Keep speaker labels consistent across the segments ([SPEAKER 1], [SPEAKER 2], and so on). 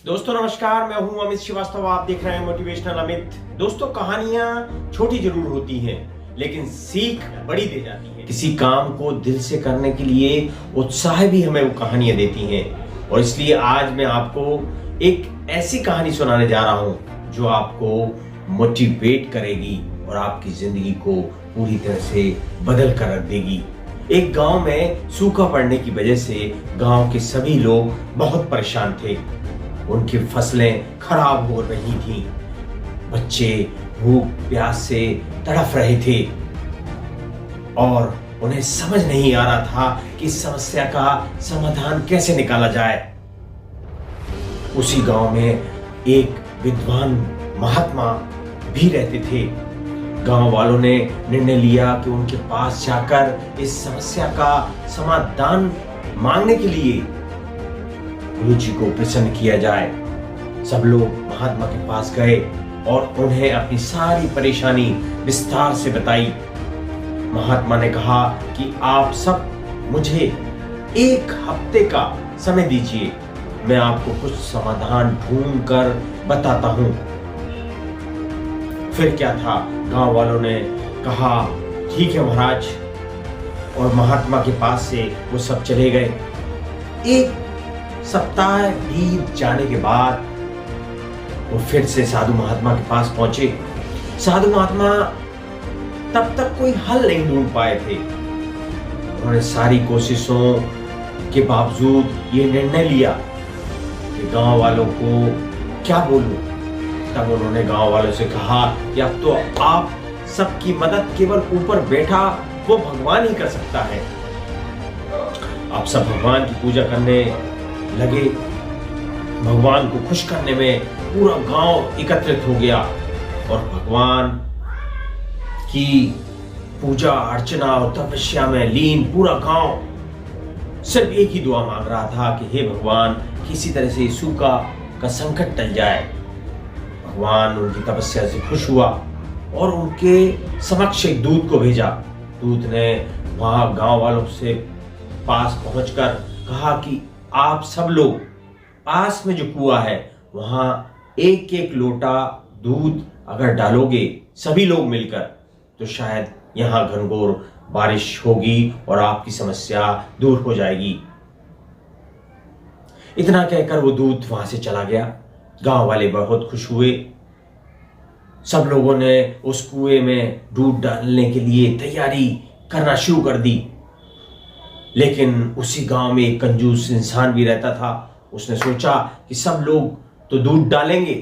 [SPEAKER 1] दोस्तों नमस्कार, मैं हूं अमित श्रीवास्तव। आप देख रहे हैं मोटिवेशनल अमित। दोस्तों, कहानियां छोटी जरूर होती हैं, लेकिन सीख बड़ी दे जाती है। किसी काम को दिल से करने के लिए उत्साह भी हमें वो कहानियां देती हैं। और इसलिए आज मैं आपको एक ऐसी कहानी सुनाने जा रहा हूं जो आपको मोटिवेट करेगी और आपकी जिंदगी को पूरी तरह से बदल कर रख देगी। एक गांव में सूखा पड़ने की वजह से गांव के सभी लोग बहुत परेशान थे। उनकी फसलें खराब हो रही थीं। बच्चे भूख प्यास से तड़फ रहे थे और उन्हें समझ नहीं आ रहा था कि इस समस्या का समाधान कैसे निकाला जाए। उसी गांव में एक विद्वान महात्मा भी रहते थे। गांव वालों ने निर्णय लिया कि उनके पास जाकर इस समस्या का समाधान मांगने के लिए गुरु जी को प्रसन्न किया जाए। सब लोग महात्मा के पास गए और उन्हें अपनी सारी परेशानी विस्तार से बताई। महात्मा ने कहा कि आप सब मुझे एक हफ्ते का समय दीजिए, मैं आपको कुछ समाधान ढूंढ कर बताता हूं। फिर क्या था, गांव वालों ने कहा ठीक है महाराज, और महात्मा के पास से वो सब चले गए। एक सप्ताह बीत जाने के बाद वो फिर से साधु महात्मा के पास पहुंचे। साधु महात्मा तब तक कोई हल नहीं ढूंढ पाए थे। उन्होंने सारी कोशिशों के बावजूद ये निर्णय लिया कि गांव वालों को क्या बोलूं। तब उन्होंने गांव वालों से कहा कि अब तो आप सबकी मदद केवल ऊपर बैठा वो भगवान ही कर सकता है। आप सब भगवान की पूजा करने लगे। भगवान को खुश करने में पूरा गांव एकत्रित हो गया और भगवान की पूजा अर्चना और तपस्या में लीन पूरा गांव सिर्फ एक ही दुआ मांग रहा था कि हे भगवान, किसी तरह से सूखा का संकट टल जाए। भगवान उनकी तपस्या से खुश हुआ और उनके समक्ष एक दूत को भेजा। दूत ने वहां गांव वालों से पास पहुंचकर कहा कि आप सब लोग पास में जो कुआं है वहां एक एक लोटा दूध अगर डालोगे सभी लोग मिलकर, तो शायद यहां घनघोर बारिश होगी और आपकी समस्या दूर हो जाएगी। इतना कहकर वो दूत वहां से चला गया। गांव वाले बहुत खुश हुए। सब लोगों ने उस कुएं में दूध डालने के लिए तैयारी करना शुरू कर दी। लेकिन उसी गांव में एक कंजूस इंसान भी रहता था। उसने सोचा कि सब लोग तो दूध डालेंगे,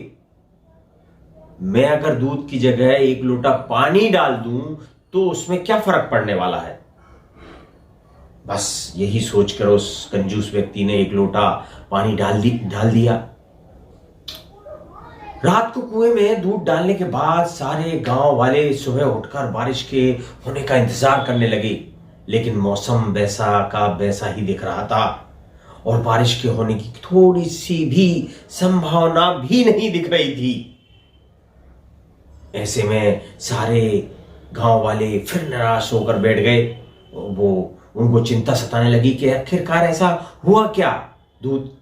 [SPEAKER 1] मैं अगर दूध की जगह एक लोटा पानी डाल दूं तो उसमें क्या फर्क पड़ने वाला है। बस यही सोचकर उस कंजूस व्यक्ति ने एक लोटा पानी डाल दिया। रात को कुएं में दूध डालने के बाद सारे गांव वाले सुबह उठकर बारिश के होने का इंतजार करने लगे। लेकिन मौसम वैसा का वैसा ही दिख रहा था और बारिश के होने की थोड़ी सी भी संभावना भी नहीं दिख रही थी। ऐसे में सारे गांव वाले फिर निराश होकर बैठ गए। वो उनको चिंता सताने लगी कि आखिरकार ऐसा हुआ क्या। दूत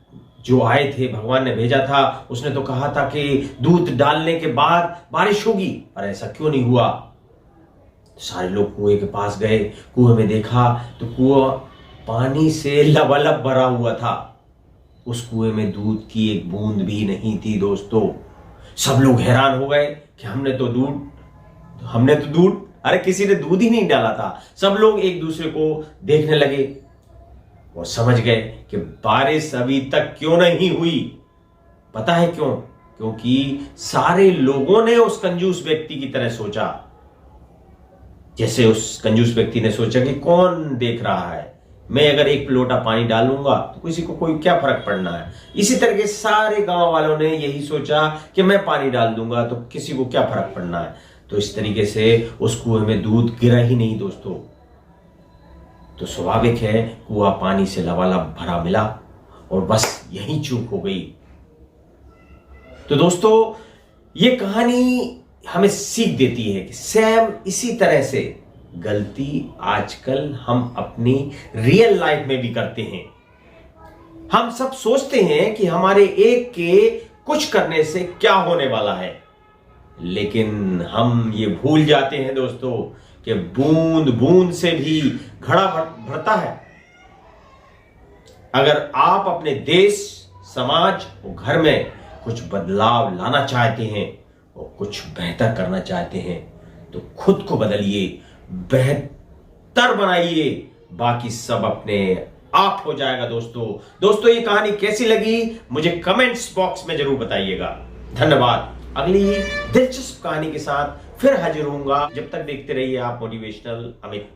[SPEAKER 1] जो आए थे, भगवान ने भेजा था, उसने तो कहा था कि दूध डालने के बाद बारिश होगी, पर ऐसा क्यों नहीं हुआ। सारे लोग कुएं के पास गए। कुएं में देखा तो कुआं पानी से लबालब भरा हुआ था। उस कुएं में दूध की एक बूंद भी नहीं थी। दोस्तों, सब लोग हैरान हो गए कि हमने तो दूध अरे किसी ने दूध ही नहीं डाला था। सब लोग एक दूसरे को देखने लगे और समझ गए कि बारिश अभी तक क्यों नहीं हुई। पता है क्यों? क्योंकि सारे लोगों ने उस कंजूस व्यक्ति की तरह सोचा। जैसे उस कंजूस व्यक्ति ने सोचा कि कौन देख रहा है, मैं अगर एक लोटा पानी डालूंगा तो किसी को कोई क्या फर्क पड़ना है। इसी तरह के सारे गांव वालों ने यही सोचा कि मैं पानी डाल दूंगा तो किसी को क्या फर्क पड़ना है। तो इस तरीके से उस कुएं में दूध गिरा ही नहीं। दोस्तों, तो स्वाभाविक है कुआं पानी से लबालब भरा मिला और बस यही चूक हो गई। तो दोस्तों, ये कहानी हमें सीख देती है कि सेम इसी तरह से गलती आजकल हम अपनी रियल लाइफ में भी करते हैं। हम सब सोचते हैं कि हमारे एक के कुछ करने से क्या होने वाला है, लेकिन हम ये भूल जाते हैं दोस्तों कि बूंद बूंद से भी घड़ा भरता है। अगर आप अपने देश, समाज और घर में कुछ बदलाव लाना चाहते हैं और कुछ बेहतर करना चाहते हैं तो खुद को बदलिए, बेहतर बनाइए, बाकी सब अपने आप हो जाएगा। दोस्तों ये कहानी कैसी लगी मुझे कमेंट्स बॉक्स में जरूर बताइएगा। धन्यवाद। अगली दिलचस्प कहानी के साथ फिर हाजिर होऊंगा। जब तक देखते रहिए आप मोटिवेशनल अमित।